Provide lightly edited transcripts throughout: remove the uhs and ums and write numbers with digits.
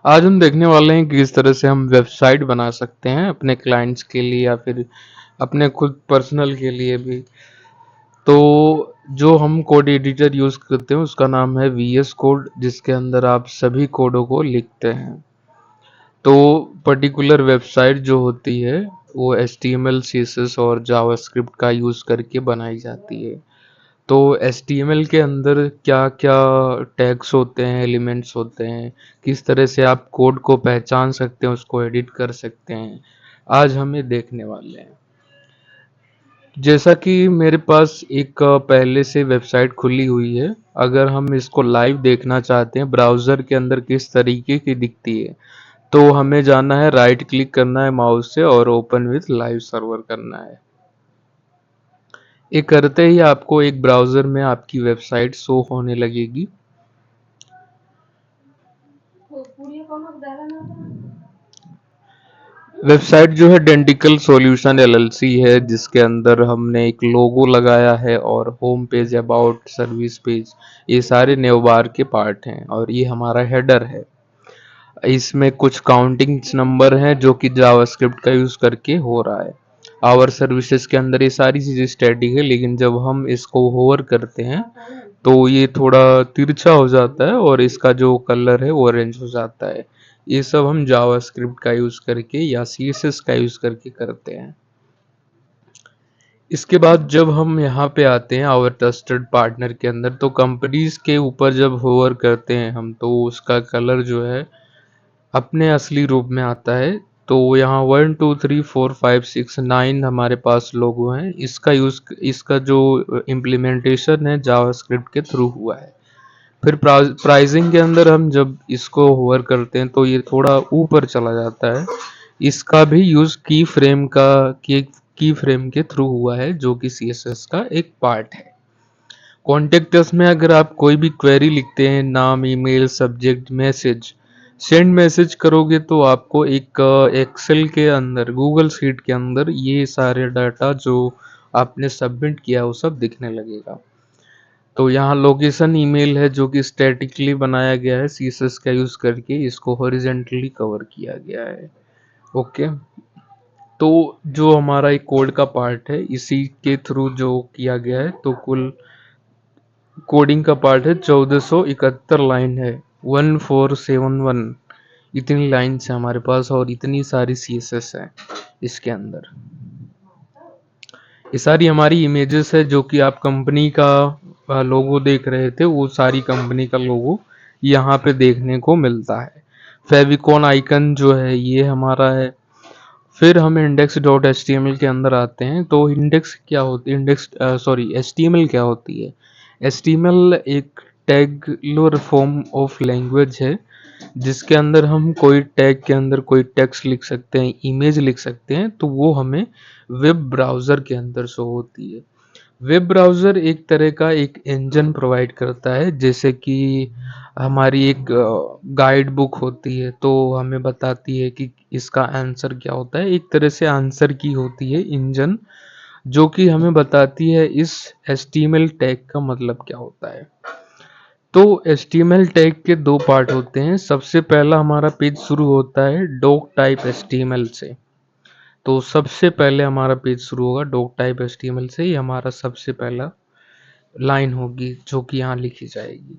आज हम देखने वाले हैं कि किस तरह से हम वेबसाइट बना सकते हैं अपने क्लाइंट्स के लिए या फिर अपने खुद पर्सनल के लिए भी। तो जो हम कोड एडिटर यूज़ करते हैं उसका नाम है वीएस कोड, जिसके अंदर आप सभी कोडों को लिखते हैं। तो पर्टिकुलर वेबसाइट जो होती है वो HTML, CSS और जावास्क्रिप्ट का यूज़ करके बनाई जाती है। तो HTML के अंदर क्या-क्या टैग्स होते हैं, एलिमेंट्स होते हैं, किस तरह से आप कोड को पहचान सकते हैं, उसको एडिट कर सकते हैं, आज हम ये देखने वाले हैं। जैसा कि मेरे पास एक पहले से वेबसाइट खुली हुई है, अगर हम इसको लाइव देखना चाहते हैं ब्राउज़र के अंदर किस तरीके की दिखती है, तो हमें जाना है, राइट क्लिक करना है माउस से और ओपन विथ लाइव सर्वर करना है। ये करते ही आपको एक ब्राउज़र में आपकी वेबसाइट शो होने लगेगी। वेबसाइट जो है डेंटिकल सॉल्यूशन LLC है, जिसके अंदर हमने एक लोगो लगाया है और home page, about, service page, ये सारे नेवबार के पार्ट हैं और ये हमारा हेडर है। इसमें कुछ काउंटिंग नंबर हैं जो कि जावास्क्रिप्ट का यूज़ करके हो रहा है। आवर सर्विसेज के अंदर ये सारी चीज़ें स्टैटिक है, लेकिन जब हम इसको होवर करते हैं तो ये थोड़ा तिरछा हो जाता है और इसका जो कलर है वो ऑरेंज हो जाता है। ये सब हम जावास्क्रिप्ट का यूज़ करके या CSS का यूज़ करके करते हैं। इसके बाद जब हम यहाँ पे आते हैं आवर ट्रस्टेड पार्टनर के अंदर, तो कंपनीज के ऊपर जब होवर करते हैं हम, तो उसका कलर जो है अपने असली रूप में आता है। तो यहाँ 1 2 3 4 5 6 9 हमारे पास लोगो हैं। इसका जो इम्प्लीमेंटेशन है जावास्क्रिप्ट के थ्रू हुआ है। फिर प्राइसिंग के अंदर हम जब इसको होवर करते हैं तो ये थोड़ा ऊपर चला जाता है। इसका भी यूज़ की फ्रेम के थ्रू हुआ है, जो कि CSS का एक पार्ट है। कॉन्टेक्ट अस में अगर आप कोई भी क्वेरी लिखते हैं, नाम, email, subject, message, send message करोगे तो आपको एक एक्सेल के अंदर, गूगल शीट के अंदर ये सारे डाटा जो आपने सबमिट किया वो सब दिखने लगेगा। तो यहाँ लोकेशन ईमेल है जो कि स्टैटिकली बनाया गया है, CSS का यूज़ करके इसको हॉरिजेंटली कवर किया गया है। ओके, तो जो हमारा एक कोड का पार्ट है इसी के थ्रू जो किया गया है, तो कुल कोडिंग का पार्ट है 1471 लाइन है, 1471, इतनी लाइन्स है हमारे पास और इतनी सारी CSS है इसके अंदर। ये सारी हमारी इमेजेस है जो कि आप कंपनी का लोगो देख रहे थे, वो सारी कंपनी का लोगो यहाँ पे देखने को मिलता है। फेविकॉन आइकन जो है ये हमारा है। फिर हम index.html के अंदर आते हैं। तो इंडेक्स क्या होती है, HTML क्या होती है? HTML एक टैगुलर फॉर्म ऑफ लैंग्वेज है, जिसके अंदर हम कोई टैग के अंदर कोई टेक्स्ट लिख सकते हैं, इमेज लिख सकते हैं, तो वो हमें वेब ब्राउज़र के अंदर शो होती है। वेब ब्राउज़र एक तरह का एक इंजन प्रोवाइड करता है, जैसे कि हमारी एक गाइड बुक होती है तो हमें बताती है कि इसका आंसर क्या होता है। एक तरह से आंसर की होती है इंजन, जो कि हमें बताती है इस HTML टैग का मतलब क्या होता है। तो HTML टैग के दो पार्ट होते हैं। सबसे पहला हमारा पेज शुरू होता है डॉक टाइप HTML से। तो सबसे पहले हमारा पेज शुरू होगा डॉक टाइप HTML से, ये हमारा सबसे पहला लाइन होगी जो कि यहाँ लिखी जाएगी।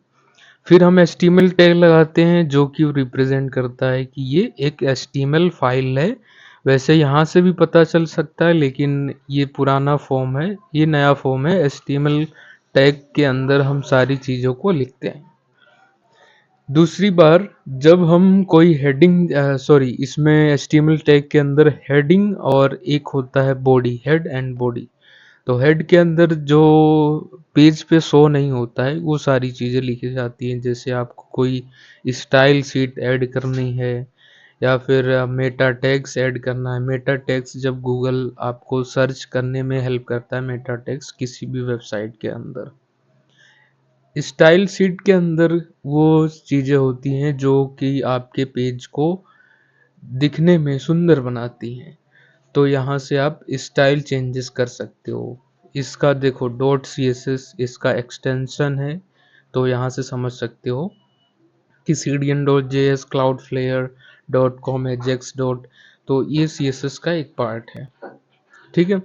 फिर हम HTML टैग लगाते हैं जो कि रिप्रेजेंट करता है कि ये एक HTML फाइल है। वैसे यहाँ से भी पता चल सकता है, लेकिन ये पुराना फॉर्म है, ये नया फॉर्म है। HTML टैग के अंदर हम सारी चीज़ों को लिखते हैं। दूसरी बार जब हम कोई हेडिंग इसमें HTML टैग के अंदर हेडिंग और एक होता है बॉडी, हेड एंड बॉडी। तो हेड के अंदर जो पेज पे शो नहीं होता है वो सारी चीज़ें लिखी जाती हैं, जैसे आपको कोई स्टाइल शीट ऐड करनी है या फिर मेटा टैग्स ऐड करना है। मेटा टैग्स जब गूगल आपको सर्च करने में हेल्प करता है, मेटा टैग्स किसी भी वेबसाइट के अंदर। स्टाइल शीट के अंदर वो चीज़ें होती हैं जो कि आपके पेज को दिखने में सुंदर बनाती हैं। तो यहाँ से आप स्टाइल चेंजेस कर सकते हो। इसका देखो डॉट CSS इसका एक्सटेंशन है, तो यहाँ से समझ सकते हो कि cdn.js, cloudflare .com, ajax dot, तो ये CSS का एक पार्ट है। ठीक है,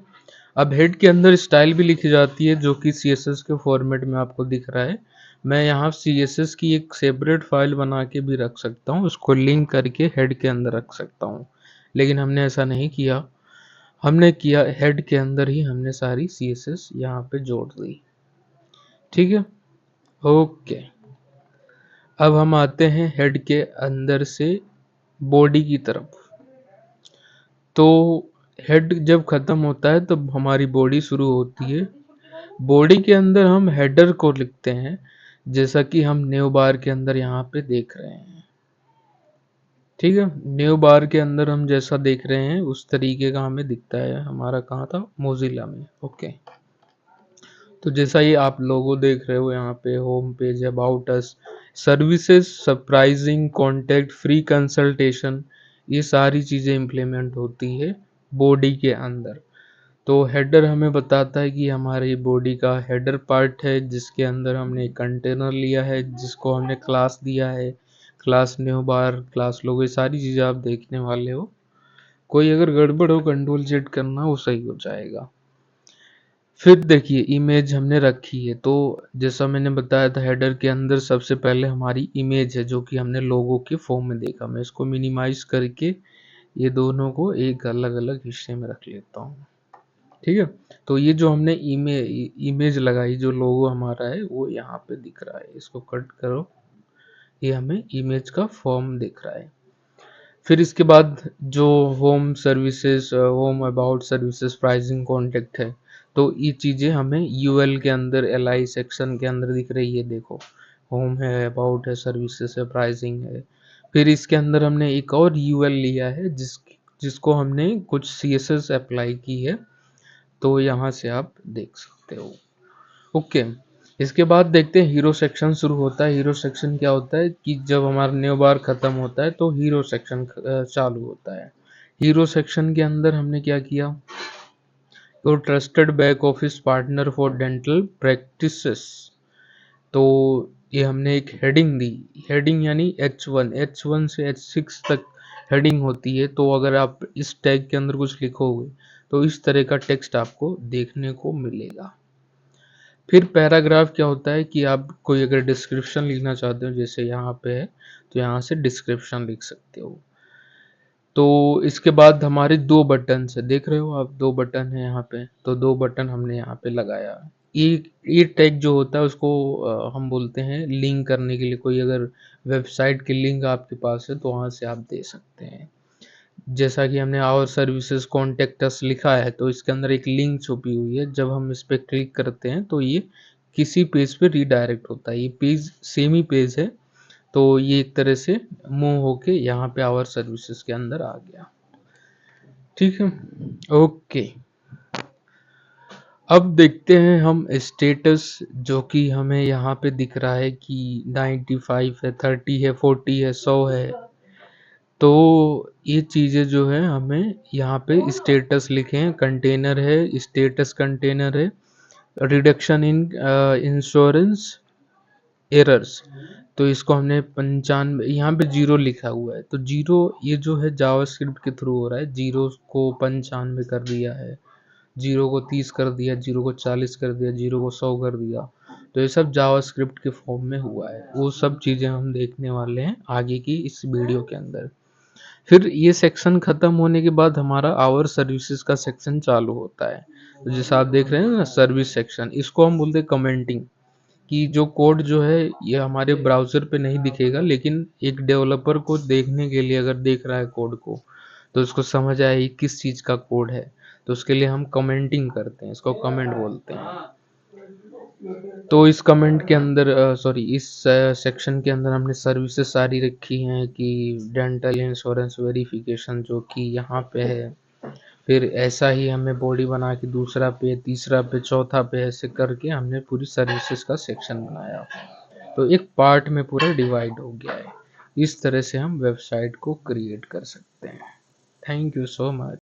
अब हेड के अंदर स्टाइल भी लिखी जाती है जो कि CSS के फॉर्मेट में आपको दिख रहा है। मैं यहाँ CSS की एक सेपरेट फाइल बना के भी रख सकता हूँ, उसको लिंक करके हेड के अंदर रख सकता हूँ, लेकिन हमने ऐसा नहीं किया। हमने किया हेड के अंदर ही हमने सारी CSS यहाँ पे जोड़ दी। ठीक है, ओके। अब हम आते हैं हेड के अंदर से बॉडी की तरफ। तो हेड जब खत्म होता है तब हमारी बॉडी शुरू होती है। बॉडी के अंदर हम हेडर को लिखते हैं, जैसा कि हम न्यू बार के अंदर यहाँ पे देख रहे हैं। ठीक है, न्यू बार के अंदर हम जैसा देख रहे हैं उस तरीके का हमें दिखता है। हमारा कहाँ था, मोजिला में। ओके, तो जैसा ये आप लोगो देख रहे हो यहाँ पे, home page, about us, services, surprising, contact, free consultation, ये सारी चीज़ें इम्प्लीमेंट होती है बॉडी के अंदर। तो हेडर हमें बताता है कि हमारी बॉडी का हेडर पार्ट है, जिसके अंदर हमने एक कंटेनर लिया है, जिसको हमने क्लास दिया है, क्लास न्यू बार, क्लास लोगो, ये सारी चीज़ें आप देखने वाले हो। कोई अगर गड़बड़ हो, कंट्रोल जेड करना, वो सही हो जाएगा। फिर देखिए इमेज हमने रखी है, तो जैसा मैंने बताया था हेडर के अंदर सबसे पहले हमारी इमेज है, जो कि हमने लोगो के फॉर्म में देखा। मैं इसको मिनिमाइज करके ये दोनों को एक अलग अलग हिस्से में रख लेता हूँ। ठीक है, तो ये जो हमने इमेज लगाई, जो लोगो हमारा है वो यहाँ पे दिख रहा है। इसको कट करो, ये हमें इमेज का फॉर्म दिख रहा है। फिर इसके बाद जो home services, home about services, pricing, contact है, तो ये चीज़ें हमें यूएल के अंदर, एलआई सेक्शन के अंदर दिख रही है। देखो, होम है, अबाउट है, सर्विसेज है, प्राइसिंग है। फिर इसके अंदर हमने एक और यूएल लिया है जिसको हमने कुछ सीएसएस अप्लाई की है, तो यहाँ से आप देख सकते हो। ओके, इसके बाद देखते हैं हीरो सेक्शन शुरू होता है। हीरो सेक्शन क्या होता है कि जब हमारा न्यू बार खत्म होता है तो हीरो सेक्शन चालू होता है। हीरो सेक्शन के अंदर हमने क्या किया, तो trusted back office partner for dental practices, तो ये हमने एक हेडिंग दी। हेडिंग यानी H1 से H6 तक हेडिंग होती है। तो अगर आप इस टैग के अंदर कुछ लिखोगे तो इस तरह का टेक्स्ट आपको देखने को मिलेगा। फिर पैराग्राफ क्या होता है कि आप कोई अगर डिस्क्रिप्शन लिखना चाहते हो, जैसे यहाँ पे है, तो यहाँ से डिस्क्रिप्शन लिख सकते हो। तो इसके बाद हमारे दो बटन है, देख रहे हो आप, दो बटन है यहाँ पे, तो दो बटन हमने यहाँ पे लगाया। ये टैग जो होता है उसको हम बोलते हैं लिंक करने के लिए। कोई अगर वेबसाइट की लिंक आपके पास है तो वहाँ से आप दे सकते हैं। जैसा कि हमने आवर सर्विसेज कॉन्टेक्ट अस लिखा है, तो इसके अंदर एक लिंक छुपी हुई है। जब हम इस पर क्लिक करते हैं तो ये किसी पेज पे रीडायरेक्ट होता है। ये पेज सेम ही पेज है, तो ये एक तरह से मूव होके यहाँ पे आवर सर्विसेज के अंदर आ गया। ठीक है, ओके। अब देखते हैं हम स्टेटस, जो कि हमें यहाँ पे दिख रहा है कि 95 है, 30 है, 40 है, 100 है। तो ये चीज़ें जो है हमें यहाँ पे स्टेटस लिखें, कंटेनर है, स्टेटस कंटेनर है, रिडक्शन इन इंश्योरेंस एरर्स, तो इसको हमने 95, यहाँ पे 0 लिखा हुआ है, तो 0 ये जो है जावास्क्रिप्ट के थ्रू हो रहा है। 0 को 95 कर दिया है, 0 को 30 कर दिया, 0 को 40 कर दिया, 0 को 100 कर दिया। तो ये सब जावास्क्रिप्ट के फॉर्म में हुआ है। वो सब चीज़ें हम देखने वाले हैं आगे की इस वीडियो के अंदर। फिर ये सेक्शन खत्म होने के बाद हमारा आवर सर्विसेज का सेक्शन चालू होता है। तो जैसा आप देख रहे हैं ना, सर्विस सेक्शन, इसको हम बोलते हैं कमेंटिंग। कि जो कोड जो है ये हमारे ब्राउज़र पे नहीं दिखेगा, लेकिन एक डेवलपर को देखने के लिए, अगर देख रहा है कोड को, तो उसको समझ आए किस चीज़ का कोड है, तो उसके लिए हम कमेंटिंग करते हैं, इसको कमेंट बोलते हैं। तो इस कमेंट के अंदर सॉरी इस सेक्शन के अंदर हमने सर्विसेज सारी रखी हैं कि डेंटल इंश्योरेंस वेरिफिकेशन, जो कि यहाँ पे है। फिर ऐसा ही हमें बॉडी बना के दूसरा पे, तीसरा पे, चौथा पे, ऐसे करके हमने पूरी सर्विसेज का सेक्शन बनाया। तो एक पार्ट में पूरा डिवाइड हो गया है। इस तरह से हम वेबसाइट को क्रिएट कर सकते हैं। Thank you so much.